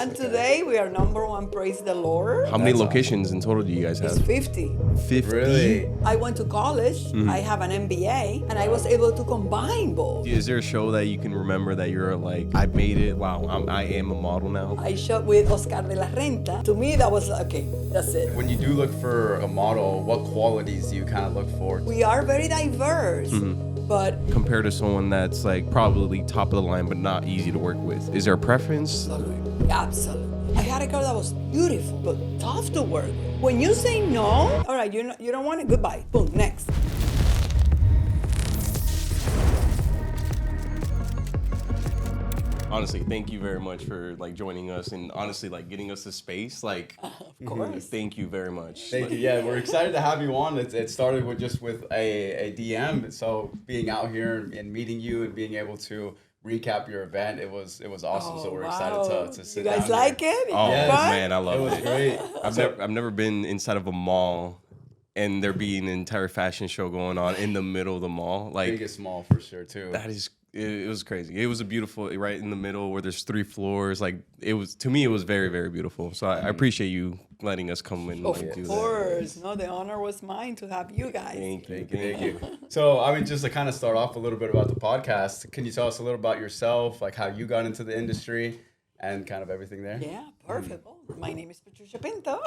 And today we are #1, praise the Lord. How many locations in total do you guys It's have? 50. 50? Really? I went to college, I have an MBA, and I was able to combine both. Is there a show that you can remember that you're like, I made it, wow, I am a model now? I shot with Oscar de la Renta. To me, that was okay, that's it. When you do look for a model, what qualities do you kind of look for? We are very diverse, but Compared to someone that's like probably top of the line but not easy to work with. Is there a preference? absolutely. I had a girl that was beautiful, but tough to work with. When you say no, all right, you don't want it, goodbye. Boom, next. Honestly, thank you very much for like joining us and honestly like getting us the space. Like, Of course. thank you very much. Thank you. Yeah, we're excited to have you on. It started with just with a DM. So being out here and meeting you and being able to recap your event, it was awesome. So we're excited to sit You guys down like here. it? Oh Yes. man, I It love was it. great. I've never been inside of a mall and there being an entire fashion show going on in the middle of the mall. Like Biggest mall for sure too. that is it was crazy. It was a beautiful right in the middle where there's 3 floors. Like it was to me it was very, very beautiful. So I appreciate you letting us come and Of like, do that. course. No, the honor was mine to have you guys. Thank you. Thank you. So, I mean, just to kind of start off a little bit about the podcast, can you tell us a little about yourself, like how you got into the industry and kind of everything there? Yeah, perfect. Well, my name is Patricia Pinto.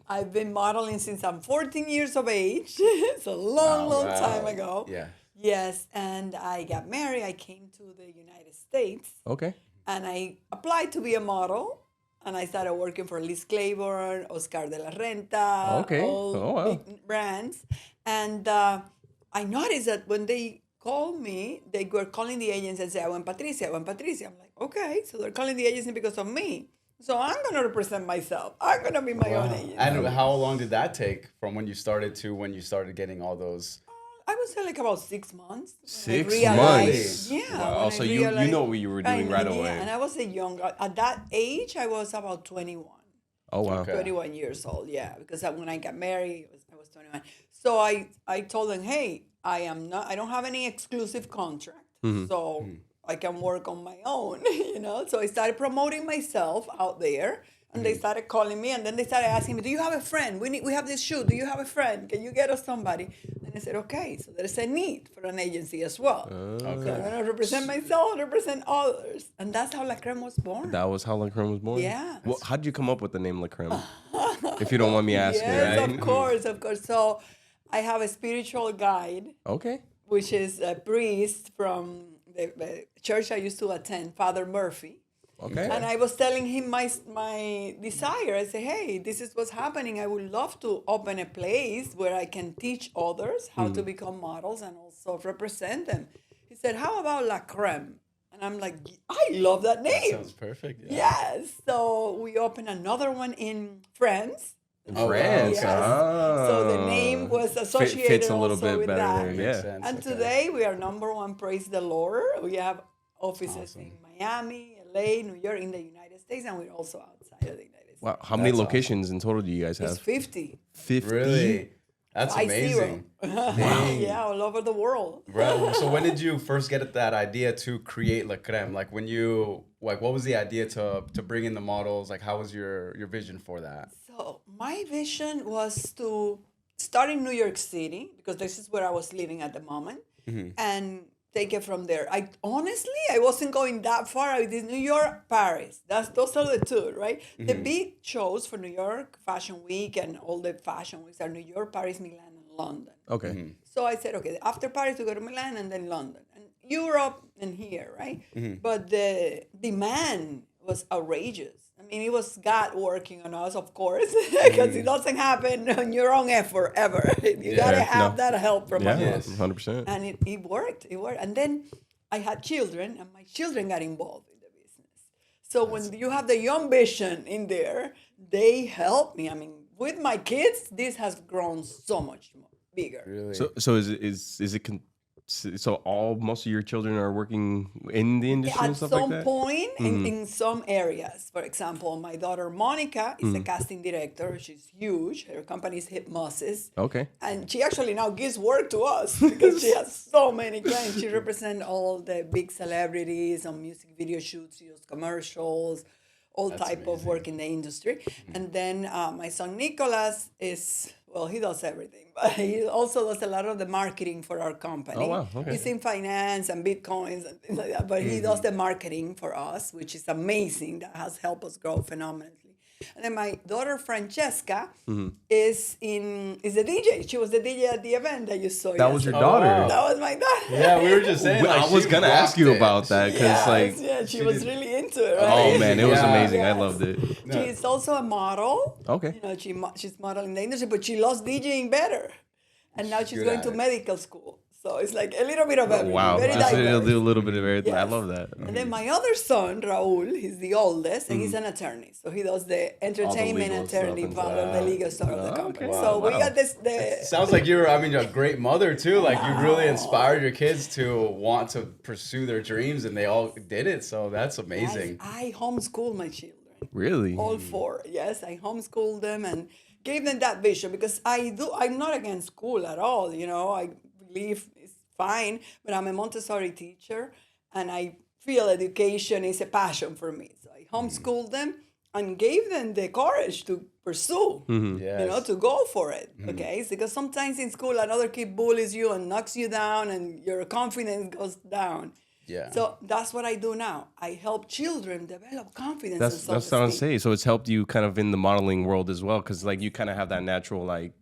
I've been modeling since I'm 14 years of age. It's a long Wow. time ago. Yeah. Yes, and I got married. I came to the United States, Okay. and I applied to be a model. And I started working for Liz Claiborne, Oscar de la Renta, Okay. all Oh, wow. big brands. And I noticed that when they called me, they were calling the agency and say, I want Patricia. I'm like, okay. So they're calling the agency because of me. So I'm going to represent myself. I'm going to be my own agent. And how long did that take from when you started to when you started getting all those? I would say like about 6 months. when I 6 realized- months? Yeah. Wow. when So I you realized- know what you were doing right yeah, away. And I was a young, at that age, I was about 21. Oh wow. Okay. 21 years old, yeah, because when I got married, I was 21. So I told them, hey, I don't have any exclusive contract, so I can work on my own, So I started promoting myself out there, and they started calling me, and then they started asking me, do you have a friend? We have this shoot. Do you have a friend? Can you get us somebody? And I said, okay. So there's a need for an agency as well. So I'm gonna represent myself, represent others, and that's how LaCreme was born. That was how LaCreme was born? Yeah. Well, how did you come up with the name LaCreme? If you don't want me asking, Yes, right? of course. So I have a spiritual guide, Okay. which is a priest from the church I used to attend, Father Murphy. Okay. And I was telling him my desire. I say, hey, this is what's happening. I would love to open a place where I can teach others how to become models and also represent them. He said, how about LaCreme? And I'm like, I love that name. Sounds perfect. Yeah. Yes. So we opened another one in France. France. Yes. Ah. So the name was associated fits a little also bit with better that. there. Makes Yeah. sense. And Okay. today we are #1, praise the Lord. We have offices in Miami, LA, New York, in the United States, and we're also outside of the United States. Wow. How many That's locations in total do you guys It's have? 50. 50. Really? That's 50. amazing. Dang. Yeah, all over the world. Right. So when did you first get that idea to create LaCreme? Like when you what was the idea to bring in the models? Like how was your vision for that? So my vision was to start in New York City, because this is where I was living at the moment, and take it from there. I wasn't going that far. I did New York, Paris. Those are the two, right? The big shows for New York Fashion Week and all the fashion weeks are New York, Paris, Milan, and London. Okay. So I said, okay, after Paris, we go to Milan and then London and Europe and here, right? But the demand was outrageous. I mean, it was God working on us, of course, because it doesn't happen on your own effort ever. You gotta have that help from Yeah. others. 100%. And it worked. It worked. And then I had children, and my children got involved in the business. So when you have the young vision in there, they help me. I mean, with my kids, this has grown so much more bigger. Really? So most of your children are working in the industry and At stuff some like that? point, in some areas, for example, my daughter Monica is a casting director. She's huge. Her company is Hypnosis. Okay. And she actually now gives work to us because she has so many clients. She represents all the big celebrities on music video shoots, she does commercials, all type of work in the industry. And then my son Nicholas is, well, he does everything, but he also does a lot of the marketing for our company. Oh, wow. Okay. He's in finance and Bitcoins and things like that, but he does the marketing for us, which is amazing. That has helped us grow phenomenally. And then my daughter Francesca is a DJ. She was the DJ at the event that you saw. That was your yesterday. daughter. wow. That was my daughter. Yeah, we were just saying. I like, was she gonna ask you rocked it. about that because Yeah, she was really into it, right? oh man, it was Yeah. amazing. I Yes. loved it. She's also a model. Okay. You know, she's modeling the industry, but she loves DJing better. And now she's good going at to it. medical school. So it's like a little bit of everything. Wow, Very just diverse. do a little bit of everything. I Yes. love that. And then my other son, Raul, he's the oldest, and he's an attorney. So he does the entertainment legal attorney stuff and part of the legal side of the Oh, company. okay. So we Wow. got this. Sounds like you're, a great mother too. Like you really inspired your kids to want to pursue their dreams, and they all did it. So that's amazing. I homeschool my children. Really? All four. Yes, I homeschooled them and gave them that vision because I'm not against school at all. You know, I believe it's fine, but I'm a Montessori teacher and I feel education is a passion for me. So I homeschooled them and gave them the courage to pursue, Yes. you know, to go for it. Okay. It's because sometimes in school another kid bullies you and knocks you down and your confidence goes down. Yeah. So that's what I do now. I help children develop confidence. That's and what I'm self-esteem. saying. So it's helped you kind of in the modeling world as well, because like you kind of have that natural like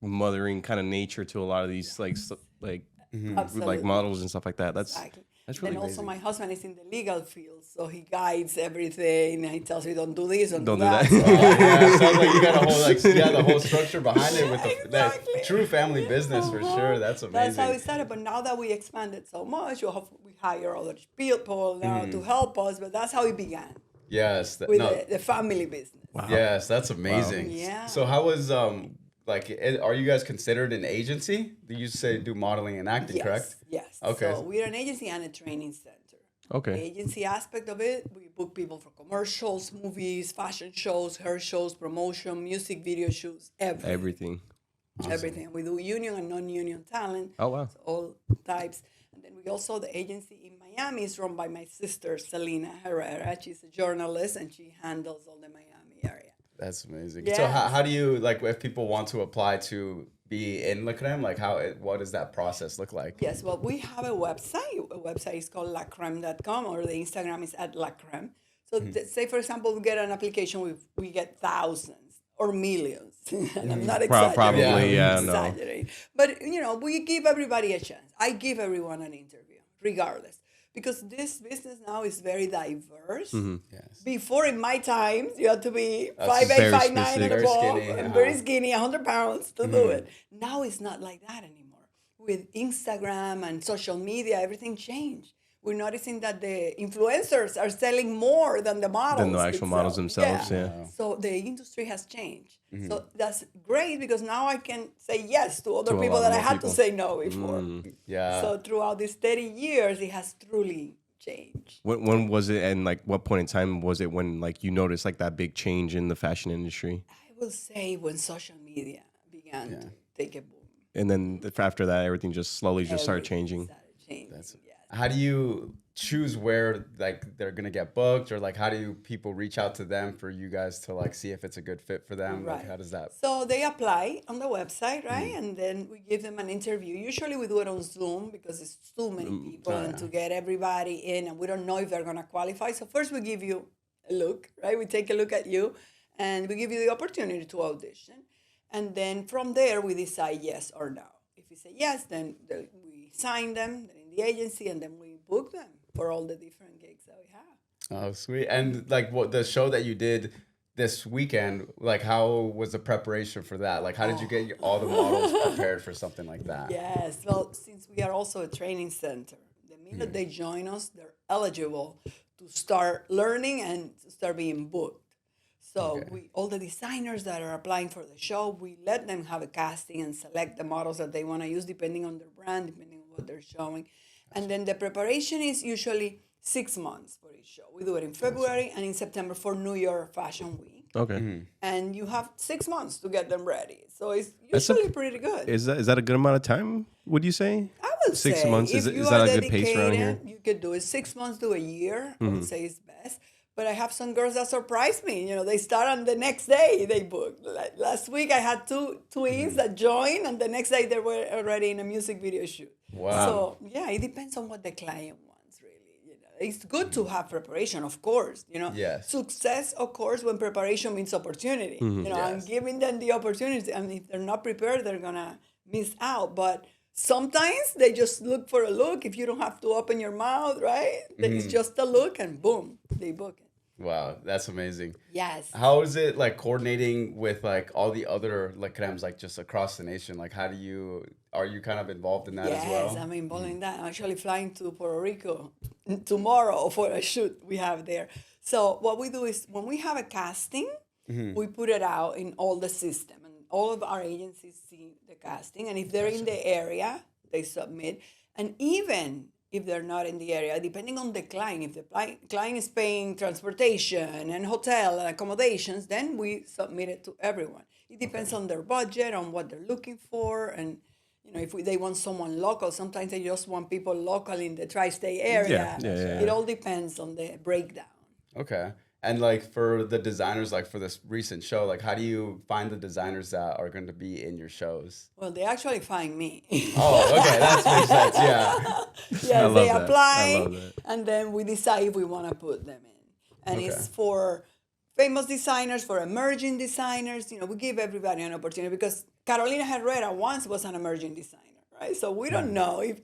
mothering kind of nature to a lot of these like Absolutely. models and stuff like that. Exactly. That's really and also amazing. my husband is in the legal field, so he guides everything. And he tells me, don't do this, don't Don't do do that. that. So- Yeah, it sounds like you got a whole the whole structure behind it with Exactly. that true family business for sure. That's amazing. That's how it started. But now that we expanded so much, we hire other people now to help us. But that's how it began Yes. with the family business. Yes, that's amazing. Yeah. So how was are you guys considered an agency? You say do modeling and acting, Yes. correct? Yes. Okay. So we're an agency and a training center. The Okay. agency aspect of it, we book people for commercials, movies, fashion shows, hair shows, promotion, music video shoots, everything. Everything. We do union and non-union talent. Oh, wow. So all types. And then we also, the agency in Miami is run by my sister, Selena Herrera. She's a journalist and she handles all the Miami area. That's amazing. Yes. So how do you if people want to apply to be in LaCreme, what does that process look like? Yes, well, we have a website. A website is called LaCreme.com or the Instagram is at LaCreme. So say, for example, we get an application, we get thousands or millions. And I'm not exaggerating. Probably, yeah, no. Exaggerating. But, you know, we give everybody a chance. I give everyone an interview, regardless. Because this business now is very diverse. Yes. Before, in my times, you had to be That's 5'8", very 5'9", and specific. Very above, skinny, and uh-huh. very skinny, 100 pounds to do it. Now it's not like that anymore. With Instagram and social media, everything changed. We're noticing that the influencers are selling more than the models. Than the actual models themselves, yeah. So the industry has changed. So that's great because now I can say yes to other To a people lot that I more had people. to say no before. Yeah. So throughout these 30 years, it has truly changed. When was it, and like what point in time was it when like you noticed like that big change in the fashion industry? I will say when social media began to take a boom. And then after that, everything just slowly just started Everything changing. started changing, yes. How do you choose where they're gonna get booked, or how do people reach out to them for you guys to see if it's a good fit for them? Right. How does that? So they apply on the website, right? And then we give them an interview. Usually we do it on Zoom because it's too many people and to get everybody in, and we don't know if they're gonna qualify. So first we give you a look, right? We take a look at you and we give you the opportunity to audition. And then from there we decide yes or no. If we say yes, then we sign them in the agency and then we book them for all the different gigs that we have. Oh, sweet. And what the show that you did this weekend, how was the preparation for that? How did you get all the models prepared for something like that? Yes, well, since we are also a training center, the minute they join us, they're eligible to start learning and to start being booked. So all the designers that are applying for the show, we let them have a casting and select the models that they want to use depending on their brand, depending on what they're showing. And then the preparation is usually 6 months for each show. We do it in February and in September for New York Fashion Week. Okay. And you have 6 months to get them ready. So it's That's a- usually pretty good. Is that a good amount of time? Would you say? I would 6 say months, if is you that are a good pace around here? dedicated, you could do it 6 months to a year. I would say it's best. But I have some girls that surprise me. You know, they start on the next day they book. Like last week I had two twins that joined, and the next day they were already in a music video shoot. Wow. So yeah, it depends on what the client wants, really. You know, it's good to have preparation, of course. You know, Yes. success, of course, when preparation means opportunity. You know, Yes. and giving them the opportunity. And if they're not prepared, they're gonna miss out. But sometimes they just look for a look. If you don't have to open your mouth, right? It's just a look, and boom, they book it. Wow, that's amazing. Yes. How is it like coordinating with like all the other LaCremes like just across the nation? Like are you kind of involved in that as well? Yes, I'm involved in that. I'm actually flying to Puerto Rico tomorrow for a shoot we have there. So what we do is when we have a casting, we put it out in all the system, and all of our agencies see the casting. And if they're in the area, they submit. And even if they're not in the area, depending on the client, if the client is paying transportation and hotel and accommodations, then we submit it to everyone. It depends on their budget, on what they're looking for, and you know, if they want someone local, sometimes they just want people local in the tri-state area. Yeah. It all depends on the breakdown. Okay. And like for the designers, like for this recent show, like how do you find the designers that are going to be in your shows? Well, they actually find me. Oh, okay, that makes sense. Yeah. Yes, they that. I apply, love that. and then we decide if we want to put them in. And Okay. it's for famous designers, for emerging designers. You know, we give everybody an opportunity because Carolina Herrera once was an emerging designer, right? So we don't know if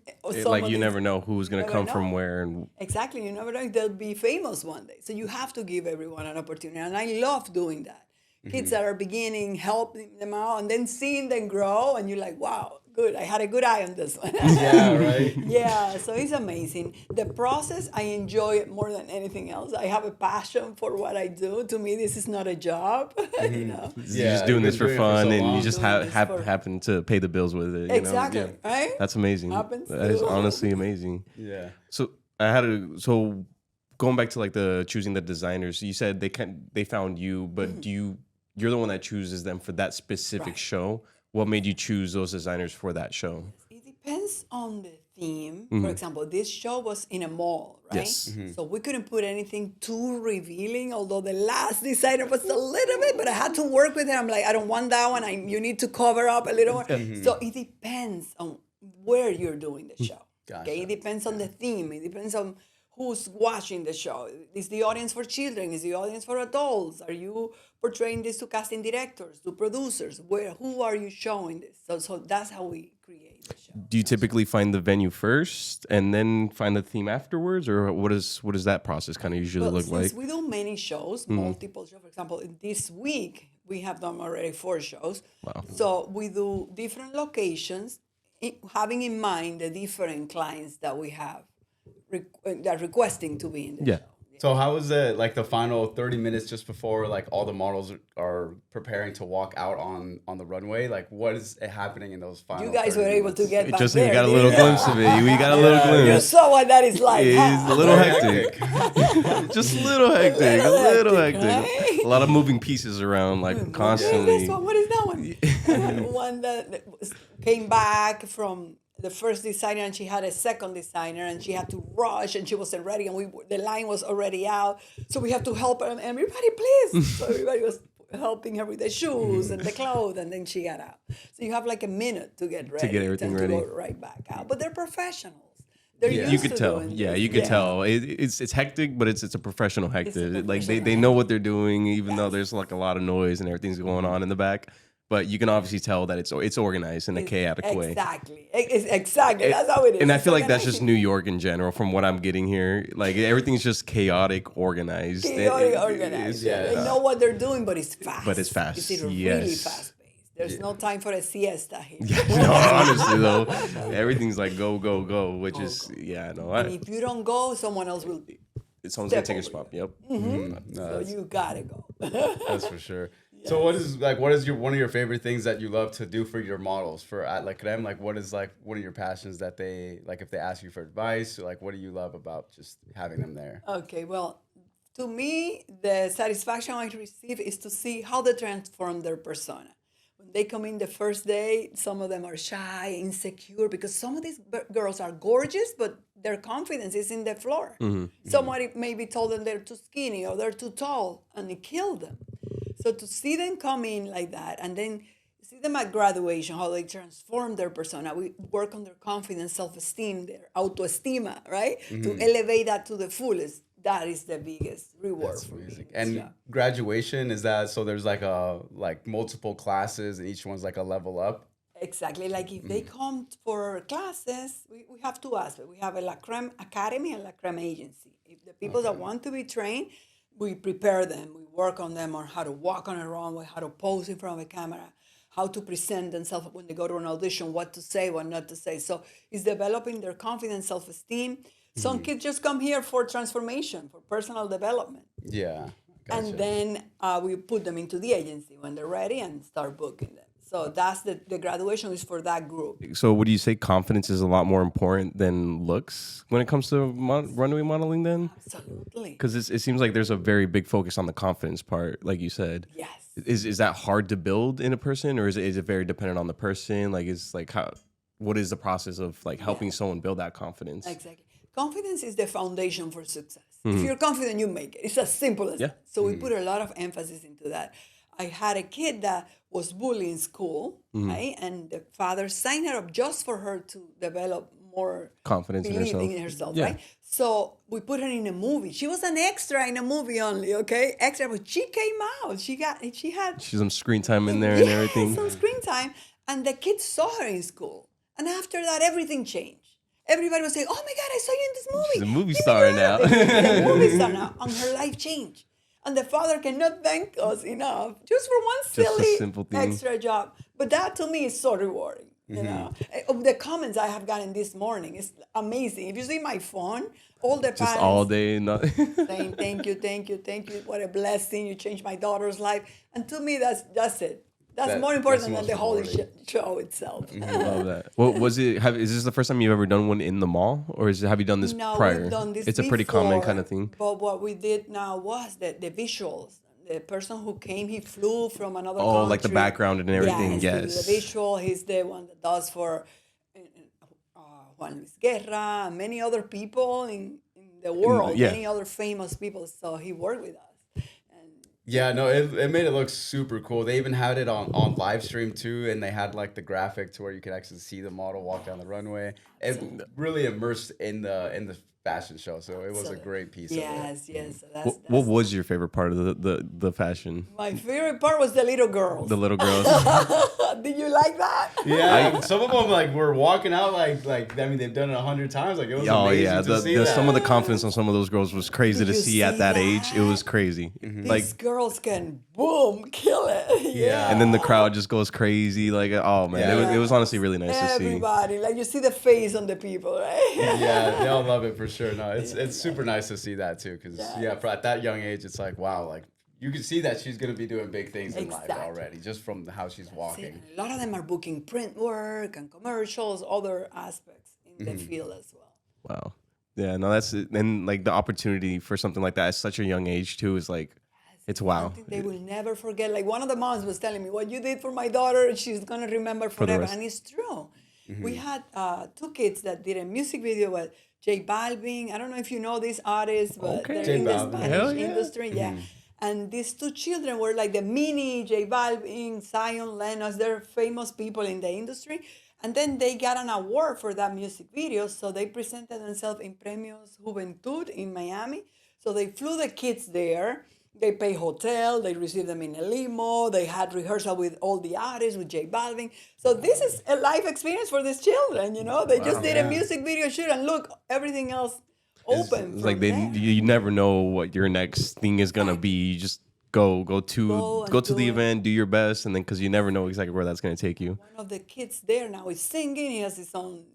Like you never know who's gonna never come know. from where, and Exactly, you never know if they'll be famous one day. So you have to give everyone an opportunity, and I love doing that. Kids that are beginning, helping them out, and then seeing them grow, and you're like, wow, good, I had a good eye on this one. Yeah, right. Yeah, so it's amazing. The process, I enjoy it more than anything else. I have a passion for what I do. To me, this is not a job, you know. you're just doing you've this been for doing it fun, so and long. you just Doing this for- happen to pay the bills with it. You Exactly, know? Yeah. right? That's amazing. Happens That is to- honestly amazing. Yeah. So so going back to like the choosing the designers, you said they found you, but you're the one that chooses them for that specific Right. show. What made you choose those designers for that show? It depends on the theme. For example, this show was in a mall, right? Yes. So we couldn't put anything too revealing, although the last designer was a little bit, but I had to work with it. I'm like, I don't want that one. You need to cover up a little more. So it depends on where you're doing the show. Gotcha. Okay, it depends on the theme. It depends on who's watching the show. Is the audience for children? Is the audience for adults? Are you portraying this to casting directors, to producers? Who are you showing this? So that's how we create the show. Do you typically find the venue first and then find the theme afterwards, or what does that process kind of usually Well, look like? since we do many shows, multiple shows. For example, this week we have done already 4 shows. Wow. So we do different locations, having in mind the different clients that we have that are requesting to be in the Yeah. show. So how was it like the final 30 minutes just before like all the models are preparing to walk out on the runway? Like what is happening in those final You guys 30 were able to minutes? get back Just there. we got a didn't little you? glimpse of it. We got a little You glimpse. saw what that is like. It's huh? a little Very hectic. Just a little hectic. A little hectic, hectic. right? A lot of moving pieces around, like What is constantly. this one? What is that one? One that came back from the first designer, and she had a second designer, and she had to rush, and she wasn't ready, and the line was already out, so we had to help her. And everybody, please! So everybody was helping her with the shoes and the clothes, and then she got out. So you have like a minute to get ready, everything and ready. to go right back out. But they're professionals. They're Yeah. used You could to tell. doing Yeah, this. you could tell. It's hectic, but it's a professional hectic. Like they professional know what they're doing, even though there's like a lot of noise and everything's going on in the back. But you can obviously tell that it's organized in a chaotic way. Exactly. Exactly. That's how it is. And I It's feel like that's just organized. New York in general, from what I'm getting here. Like everything's just chaotic, organized. Chaotic, It- organized. yeah. They know what they're doing, but it's fast. But it's fast, It's really yes. fast paced. There's no time for a siesta here. No, honestly though, everything's like go, go, go, which is no. And if you don't go, someone else will. Someone's gonna step take your over spot. Yep. So you gotta go. That's for sure. So what is your one of your favorite things that you love to do for your models for at LaCreme? Like what is like one of your passions that they like if they ask you for advice, like what do you love about just having them there? Okay, well, to me, the satisfaction I receive is to see how they transform their persona. When they come in the first day, some of them are shy, insecure, because some of these girls are gorgeous, but their confidence is in the floor. Somebody maybe told them they're too skinny or they're too tall, and it killed them. So to see them come in like that, and then see them at graduation, how they transform their persona. We work on their confidence, self-esteem, their autoestima, right? To elevate that to the fullest. That is the biggest reward for me. And graduation, is that so? There's like multiple classes, and each one's like a level up. Exactly. Like if they come for classes, we have two aspects. We have a LaCreme Academy and LaCreme Agency. If the people that want to be trained, we prepare them. We work on them on how to walk on a runway, how to pose in front of a camera, how to present themselves when they go to an audition, what to say, what not to say. So it's developing their confidence, self-esteem. Some kids just come here for transformation, for personal development. Yeah. Gotcha. And then we put them into the agency when they're ready and start booking them. So that's the graduation is for that group. So would you say confidence is a lot more important than looks when it comes to runway modeling then? Absolutely. Because it seems like there's a very big focus on the confidence part, like you said. Yes. Is that hard to build in a person, or is it very dependent on the person? Like, what is the process of like helping someone build that confidence? Exactly. Confidence is the foundation for success. If you're confident, you make it. It's as simple as that. So we put a lot of emphasis into that. I had a kid that was bullied in school, right? And the father signed her up just for her to develop more confidence in herself, right? So we put her in a movie. She was an extra in a movie only, okay? Extra, but she came out. She's some screen time in there and everything. Some screen time. And the kids saw her in school. And after that, everything changed. Everybody was saying, "Oh my God, I saw you in this movie." She's a movie star now. She's a movie star now, and her life changed. And the father cannot thank us enough just for one silly simple thing. extra job. But that to me is so rewarding. You know, the comments I have gotten this morning is amazing. If you see my phone, all the Just parents all day, saying thank you, thank you, thank you. What a blessing! You changed my daughter's life. And to me, that's it. That's more important than the whole show itself. I love that. Well, is this the first time you've ever done one in the mall, or have you done this prior? We've done this It's a pretty common kind of thing. But what we did now was the visuals. The person who came, he flew from another country. Oh, like the background and everything. Yes. The visual. He's the one that does for Juan Luis Guerra and many other people in the world. Many other famous people. So he worked with us. Yeah, no, it made it look super cool. They even had it on live stream too, and they had like the graphic to where you could actually see the model walk down the runway. It really immersed in the fashion show, so it was a great piece of it. Yes. So what was your favorite part of the fashion? My favorite part was the little girls. The little girls. Did you like that? Yeah, some of them like were walking out like I mean they've done it 100 times. Like it was amazing to see that. Some of the confidence on some of those girls was crazy to see at that age. It was crazy. These girls can boom kill it. Yeah. And then the crowd just goes crazy. Like, oh man, it was honestly really nice to see. Everybody, like you see the face on the people, right? Yeah, they all love it for sure. No, it's super nice to see that too, because at that young age, it's like wow, like you can see that she's gonna be doing big things in life already, just from how she's walking. A lot of them are booking print work and commercials, other aspects in the field as well. Wow. Yeah, no, that's it. And like the opportunity for something like that at such a young age too is like, it's wow. Something they will never forget. Like one of the moms was telling me, what you did for my daughter, she's gonna remember forever. And it's true. We had 2 kids that did a music video with J Balvin. I don't know if you know these artists, but they're in the Spanish industry. Yeah. And these 2 children were like the mini J Balvin, Zion, Lennox. They're famous people in the industry. And then they got an award for that music video. So they presented themselves in Premios Juventud in Miami. So they flew the kids there. They pay hotel, they received them in a limo, they had rehearsal with all the artists, with J Balvin. So this is a life experience for these children, you know? They just did a music video shoot and look, everything else open. It's like you never know what your next thing is gonna be. You just go to the event, do your best, and then because you never know exactly where that's gonna take you. One of the kids there now is singing, he has his own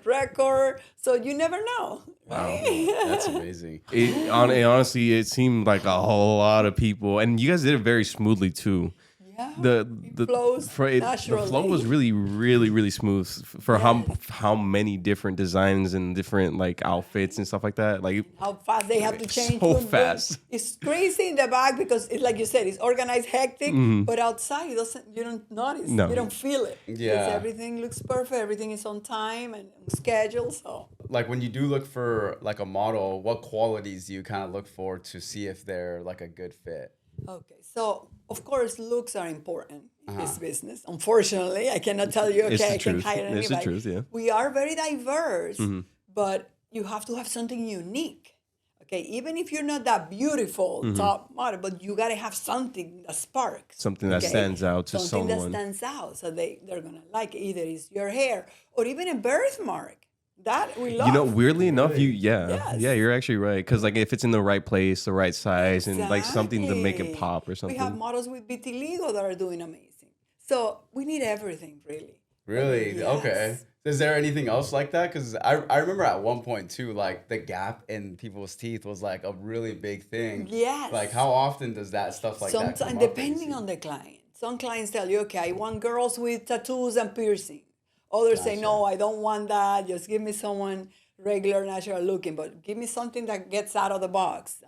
record, so you never know. Wow, that's amazing. Honestly, it seemed like a whole lot of people, and you guys did it very smoothly too. Yeah, the it flows the naturally. flow was really smooth for Yes. how many different designs and different like outfits and stuff like that. Like How fast they have to change. so Boom, boom. fast. It's crazy in the back because it's like you said, it's organized, hectic. But outside, it doesn't. You don't notice. No. You don't feel it. Yeah. Because everything looks perfect. Everything is on time and scheduled. So Like when you do look for like a model, what qualities do you kind of look for to see if they're like a good fit? okay. So of course, looks are important in this business. Unfortunately, I cannot tell you. It's Okay, the I can truth. hire anybody. It's the truth, yeah. We are very diverse, but you have to have something unique. Okay, even if you're not that beautiful top model, but you gotta have something that sparks. Something that stands out to something someone. that stands out, so they're gonna like it. Either it's your hair or even a birthmark. That we love. You know, weirdly enough, Yes. yeah, you're actually right. Because like if it's in the right place, the right size, and like something to make it Exactly. pop or something. We have models with vitiligo that are doing amazing. So we need everything, really. Really? Yes. Okay. Is there anything else like that? Because I remember at one point too, like the gap in people's teeth was like a really big thing. Yes. Like how often does that stuff like that come Sometimes, up that you depending see? on the client. Some clients tell you, okay, I want girls with tattoos and piercing. Others say, no, I don't want that. Just give me someone regular, natural looking, but give me something that gets out of the box.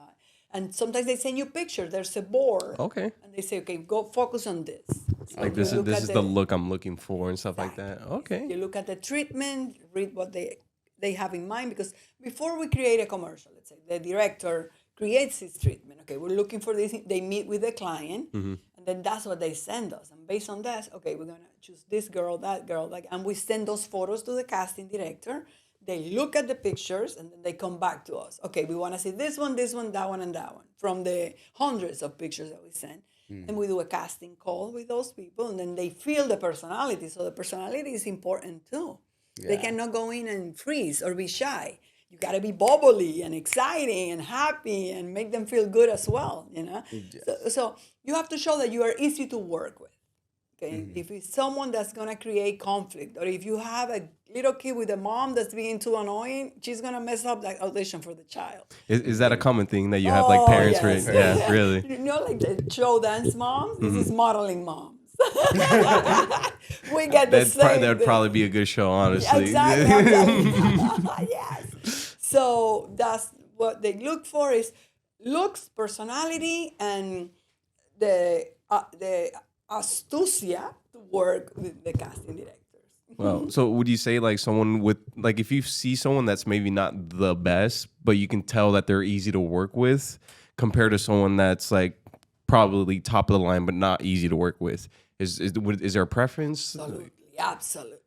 And sometimes they send you pictures. There's a board. Okay. And they say, okay, go focus on this. So Like you this look is at the look I'm looking for and stuff like that. Exactly. Okay. You look at the treatment, read what they have in mind, because before we create a commercial, let's say the director creates his treatment. Okay, we're looking for this. They meet with the client, and then that's what they send us. And based on that, okay, we're gonna choose this girl, that girl, like, and we send those photos to the casting director. They look at the pictures and then they come back to us. Okay, we want to see this one, that one, and that one from the hundreds of pictures that we send. And we do a casting call with those people, and then they feel the personality. So the personality is important too. They Yeah. cannot go in and freeze or be shy. You got to be bubbly and exciting and happy and make them feel good as well, you know? So you have to show that you are easy to work with. Okay, if it's someone that's gonna create conflict, or if you have a little kid with a mom that's being too annoying, she's gonna mess up that audition for the child. Is that a common thing that you have like parents yes. for? Yeah, really. You know, like the show dance moms. This is modeling moms. We get the same. That would thing. probably be a good show, honestly. Exactly. Yes. So that's what they look for is looks, personality, and the astucia to work with the casting directors. Well, so would you say like someone with like if you see someone that's maybe not the best, but you can tell that they're easy to work with, compared to someone that's like probably top of the line but not easy to work with, is there a preference? Absolutely.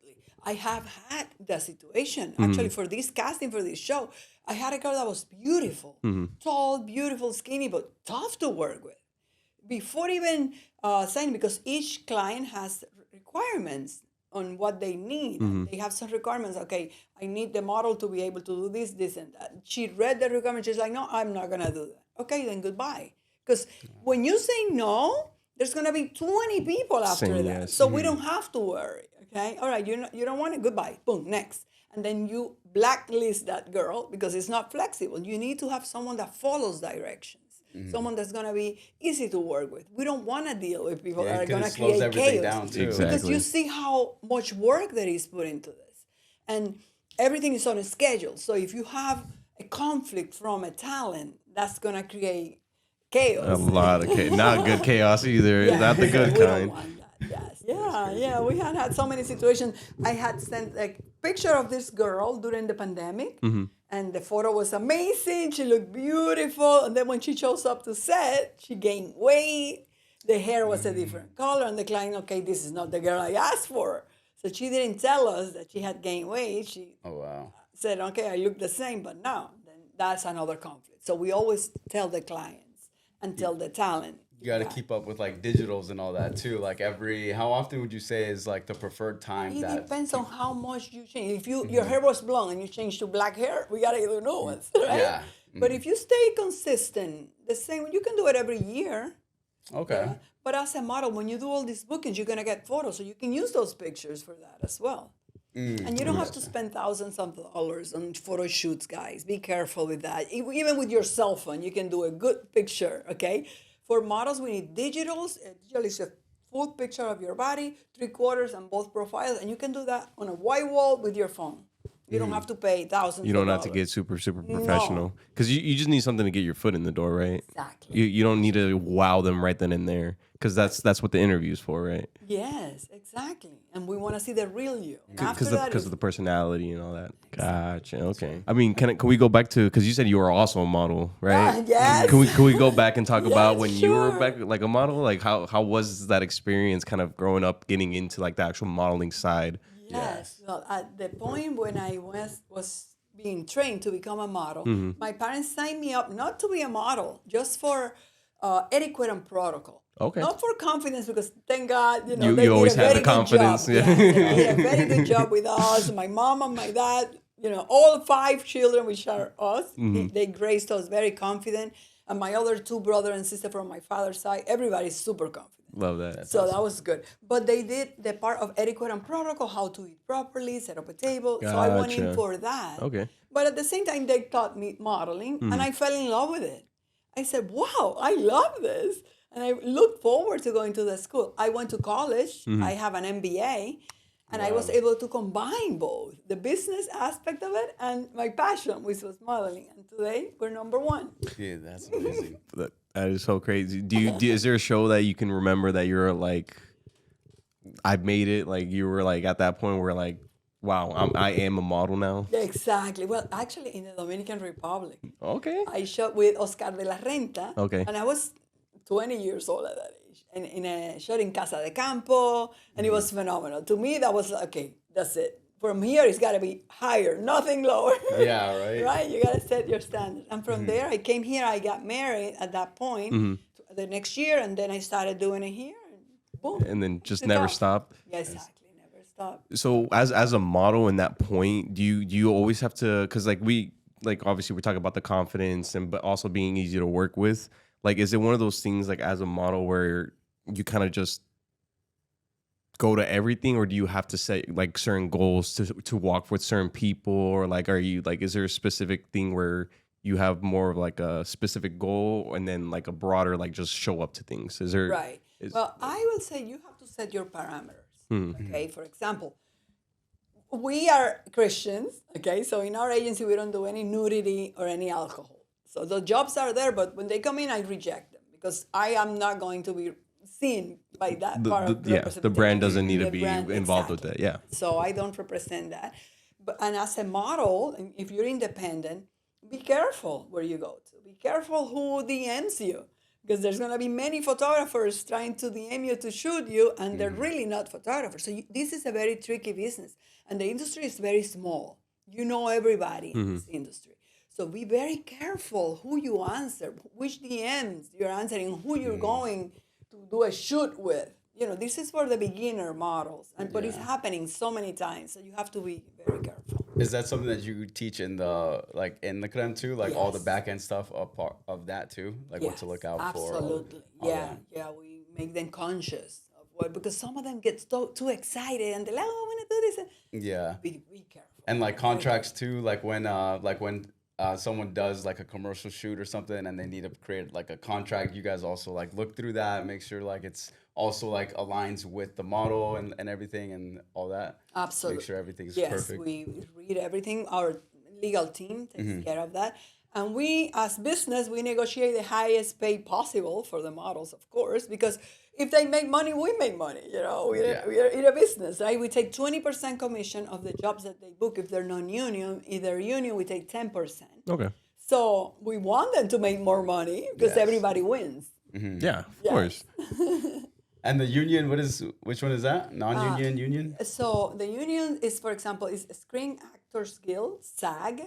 I have had the situation actually for this casting for this show. I had a girl that was beautiful, tall, beautiful, skinny, but tough to work with. Before even saying, because each client has requirements on what they need. They have some requirements. Okay, I need the model to be able to do this, this, and that. She read the requirements. She's like, no, I'm not gonna do that. Okay, then goodbye. Because when you say no, there's gonna be 20 people after Saying that. yes. So we don't have to worry. Okay, all right, you don't want it. Goodbye. Boom. Next. And then you blacklist that girl because it's not flexible. You need to have someone that follows directions. Someone that's gonna be easy to work with. We don't want to deal with people that are gonna slows create everything chaos. down too. Exactly. Because you see how much work there is put into this, and everything is on a schedule. So if you have a conflict from a talent, that's gonna create chaos. A lot of not good chaos either. Yeah. Not the good We kind. don't want that. Yes. Yeah. We had so many situations. I had sent a picture of this girl during the pandemic, and the photo was amazing. She looked beautiful, and then when she shows up to set, she gained weight. The hair was a different color, and the client, okay, this is not the girl I asked for. So she didn't tell us that she had gained weight. She Oh wow. said, okay, I look the same, but no, then that's another conflict. So we always tell the clients and tell the talent. You got to keep up with like digitals and all that too. Like how often would you say is like the preferred time It that depends on how much you change. If your hair was blonde and you change to black hair, we gotta do new ones, right? Yeah. But if you stay consistent, the same, you can do it every year. Okay. But as a model, when you do all these bookings, you're gonna get photos, so you can use those pictures for that as well. And you don't have to spend thousands of dollars on photo shoots, guys. Be careful with that. Even with your cell phone, you can do a good picture, okay? For models, we need digitals. Digital is a full picture of your body, 3/4 on both profiles, and you can do that on a white wall with your phone. You don't have to pay thousands. You don't of have to dollars. get super No. professional because you just need something to get your foot in the door, right? Exactly. You don't need to wow them right then and there because that's what the interview's for, right? Yes, exactly. And we want to see the real you. And after Because that, of the personality and all that. Gotcha. Okay. I mean, can we go back to because you said you were also a model, right? yes. Can we go back and talk about Yes, when you were sure. back like a model? Like how was that experience kind of growing up, getting into like the actual modeling side? Yes. Well, at the point when I was being trained to become a model, my parents signed me up not to be a model, just for etiquette and protocol. Okay. Not for confidence, because thank God, You they did always a had very the good confidence, job. yeah. Yes, they did a very good job with us. My mom and my dad, all 5 children, which are us, they raised us very confident. And my other 2 brothers and sisters from my father's side, everybody's super confident. Love that. So that was good. But they did the part of etiquette and protocol, how to eat properly, set up a table. So I went in Gotcha. for that. Okay. But at the same time, they taught me modeling, and I fell in love with it. I said, wow, I love this. And I looked forward to going to the school. I went to college. I have an MBA. And I was able to combine both the business aspect of it and my passion, which was modeling. And today, we're number 1. Yeah, that's amazing. That is so crazy. Is there a show that you can remember that you're like, I made it? Like you were like at that point where like, wow, I am a model now. Exactly. Well, actually, in the Dominican Republic, Okay. I shot with Oscar de la Renta. Okay. And I was 20 years old at that age. And in a shot in Casa de Campo, and it was phenomenal. To me, that was like, okay, that's it. From here, it's got to be higher, nothing lower. Yeah, right. Right? You got to set your standards. And from there, I came here, I got married at that point the next year, and then I started doing it here. And boom. And then just took never off. stopped. Yeah, exactly. Never stop. So as a model in that point, do you always have to, because like obviously we're talking about the confidence but also being easy to work with. Like, is it one of those things like as a model where you kind of just go to everything, or do you have to set like certain goals to walk with certain people, or like are you like, is there a specific thing where you have more of like a specific goal and then like a broader like just show up to things? Is there Right. Well, I will say you have to set your parameters. Okay. For example, we are Christians. Okay. So in our agency, we don't do any nudity or any alcohol. So the jobs are there, but when they come in, I reject them because I am not going to be seen by that part of the brand doesn't need to be brand, involved with exactly. that. Yeah. So I don't represent that. And as a model, if you're independent, be careful where you go to. Be careful who DMs you, because there's going to be many photographers trying to DM you to shoot you, and they're really not photographers. So this is a very tricky business, and the industry is very small. You know everybody in this industry. So be very careful who you answer, which DMs you're answering, who you're going to do a shoot with. This is for the beginner models, but it's happening so many times, so you have to be very careful. Is that something that you teach in the LaCreme too? Like all the Yes. back end stuff of part of that too? Like what to look out for? Absolutely. Yeah, we make them conscious of what, because some of them get too excited and they're like, oh, I want to do this. Yeah. Be careful. And like contracts too, like when someone does like a commercial shoot or something and they need to create like a contract, you guys also like look through that, make sure like it's also like aligns with the model and everything and all that. Absolutely. Make sure everything's yes, perfect. We read everything. Our legal team takes care of that. And we, as business, we negotiate the highest pay possible for the models, of course, because if they make money, we make money. We're in a business, right? We take 20% commission of the jobs that they book. If they're non-union, either union, we take 10%. Okay. So we want them to make more money because everybody wins. Yeah, of course. And the union, which one is that? Non-union, union? So the union is, for example, is Screen Actors Guild, SAG.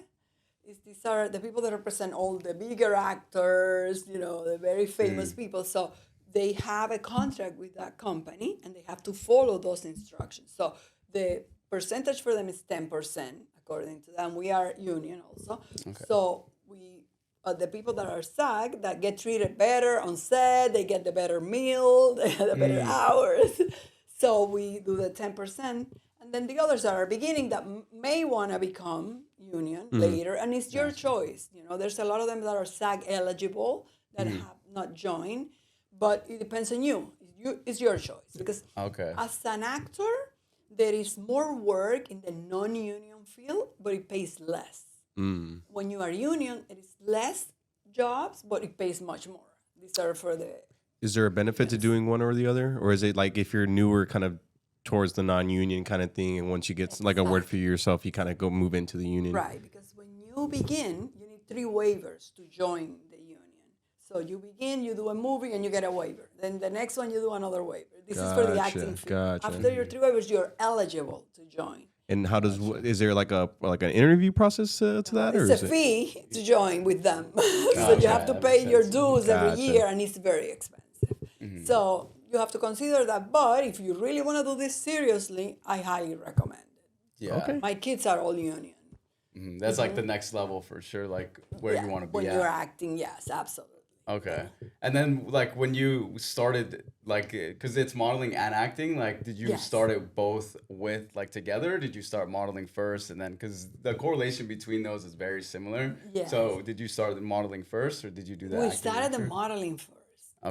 These are the people that represent all the bigger actors, the very famous people. So they have a contract with that company and they have to follow those instructions. So the percentage for them is 10%, according to them. We are union also. Okay. So the people that are SAG that get treated better on set, they get the better meal, they have the better hours. So we do the 10%. And then the others are beginning that may want to become union later. And it's your choice. There's a lot of them that are SAG eligible that have not joined. But it depends on you. it's your choice because Okay. as an actor, there is more work in the non-union field, but it pays less. When you are union, it is less jobs, but it pays much more. These are for the Is there a benefit to doing one or the other? Or is it like if you're newer kind of towards the non-union kind of thing, and once you get like a word for yourself, you kind of go move into the union? right, because when you begin, you need 3 waivers to join the union. So you begin, you do a movie, and you get a waiver. Then the next one, you do another waiver. This is for the Gotcha, acting field. gotcha. After your 3 waivers, you're eligible to join. And how does is there like an interview process to that, or It's is a it? fee to join with them. So you have to That pay makes your sense. dues every Gotcha. year, and it's very expensive. So you have to consider that. But if you really want to do this seriously, I highly recommend it. Yeah. Okay. My kids are all union. That's like the next level for sure. Like where you want to be when at. you're acting, yes, absolutely. Okay. And then like when you started like cuz it's modeling and acting, like did you Yes. start it both with like together? Or did you start modeling first and then cuz the correlation between those is very similar. Yes. So did you start the modeling first or did you do that? We started the modeling first.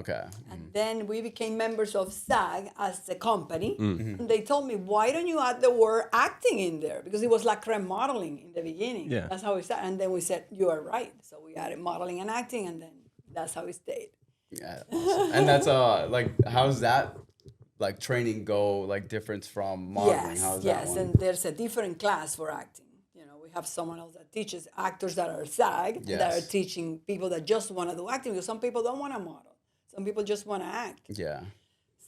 Okay. And then we became members of SAG as a company. Mm-hmm. And they told me, why don't you add the word acting in there? Because it was LaCreme Modeling in the beginning. Yeah. That's how we started. And then we said, you are right. So we added modeling and acting, and then that's how it stayed. Yeah. Awesome. And that's like how's that like training go like difference from modeling? Yes, How's yes. that one? And there's a different class for acting. You know, we have someone else that teaches actors that are SAG, that are Yes. teaching people that just want to do acting, because some people don't want to model. Some people just want to act. Yeah.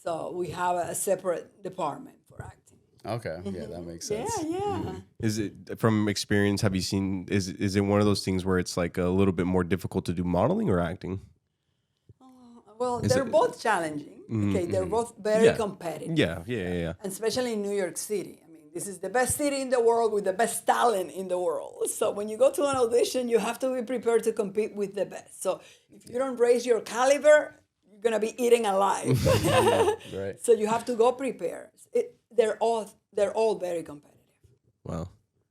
So we have a separate department for acting. Okay. Yeah, that makes sense. Yeah, yeah. Is it from experience? Have you seen? Is it one of those things where it's like a little bit more difficult to do modeling or acting? Well, Is they're it- both challenging. Okay, they're both very Yeah. competitive. Yeah. And especially in New York City. I mean, this is the best city in the world with the best talent in the world. So when you go to an audition, you have to be prepared to compete with the best. So if you don't raise your caliber, you're gonna be eaten alive. Right. So you have to go prepared. They're all very competitive. Wow.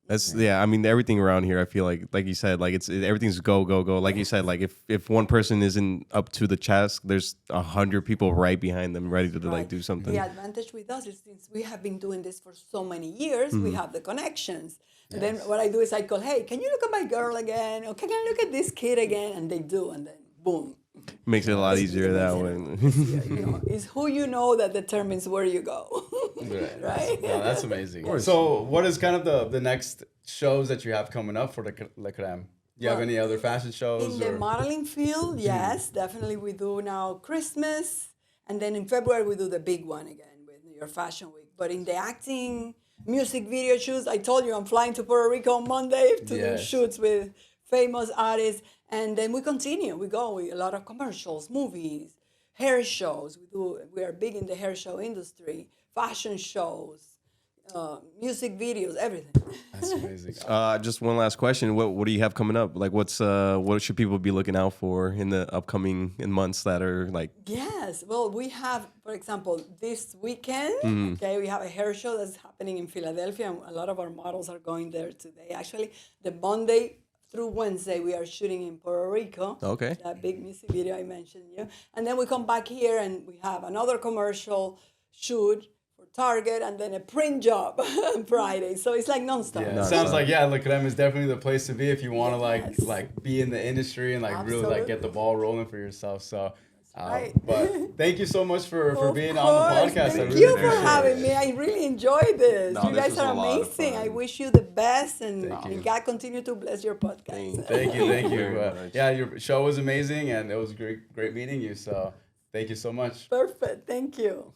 That's I mean, everything around here, I feel like you said, like everything's go. Like you said, like if one person isn't up to the task, there's 100 people right behind them ready to like do something. The advantage with us is since we have been doing this for so many years, we have the connections. And then what I do is I call, hey, can you look at my girl again? Or can I look at this kid again? And they do, and then boom. Makes it a lot easier that way. You know, it's who you know that determines where you go. Right? No, that's amazing. So, what is kind of the next shows that you have coming up for the LaCreme? Do you have any other fashion shows? In the modeling field, yes, definitely we do now Christmas. And then in February, we do the big one again with New York Fashion Week. But in the acting, music video shoots, I told you I'm flying to Puerto Rico on Monday to do Yes. shoots with famous artists. And then we continue. We go with a lot of commercials, movies, hair shows. We are big in the hair show industry, fashion shows, music videos, everything. That's amazing. Just one last question. What do you have coming up? Like, what should people be looking out for in the upcoming months that are like? Yes. Well, we have, for example, this weekend, okay, we have a hair show that's happening in Philadelphia, and a lot of our models are going there today. Actually, the Monday through Wednesday, we are shooting in Puerto Rico. Okay. That big music video I mentioned you. And then we come back here and we have another commercial shoot for Target and then a print job on Friday. So it's like nonstop. Yeah, it sounds like LaCreme is definitely the place to be if you want to Yes. like be in the industry and like really like get the ball rolling for yourself. So, right. but thank you so much for Of being on the course. podcast. I Thank really you for appreciate it. having me. I really enjoyed this. No, You this guys was are a lot of amazing. fun. I wish you the best, and Thank you. God continue to bless your podcast. Thank you. Very much. Yeah, your show was amazing and it was great meeting you. So, thank you so much. Perfect. Thank you.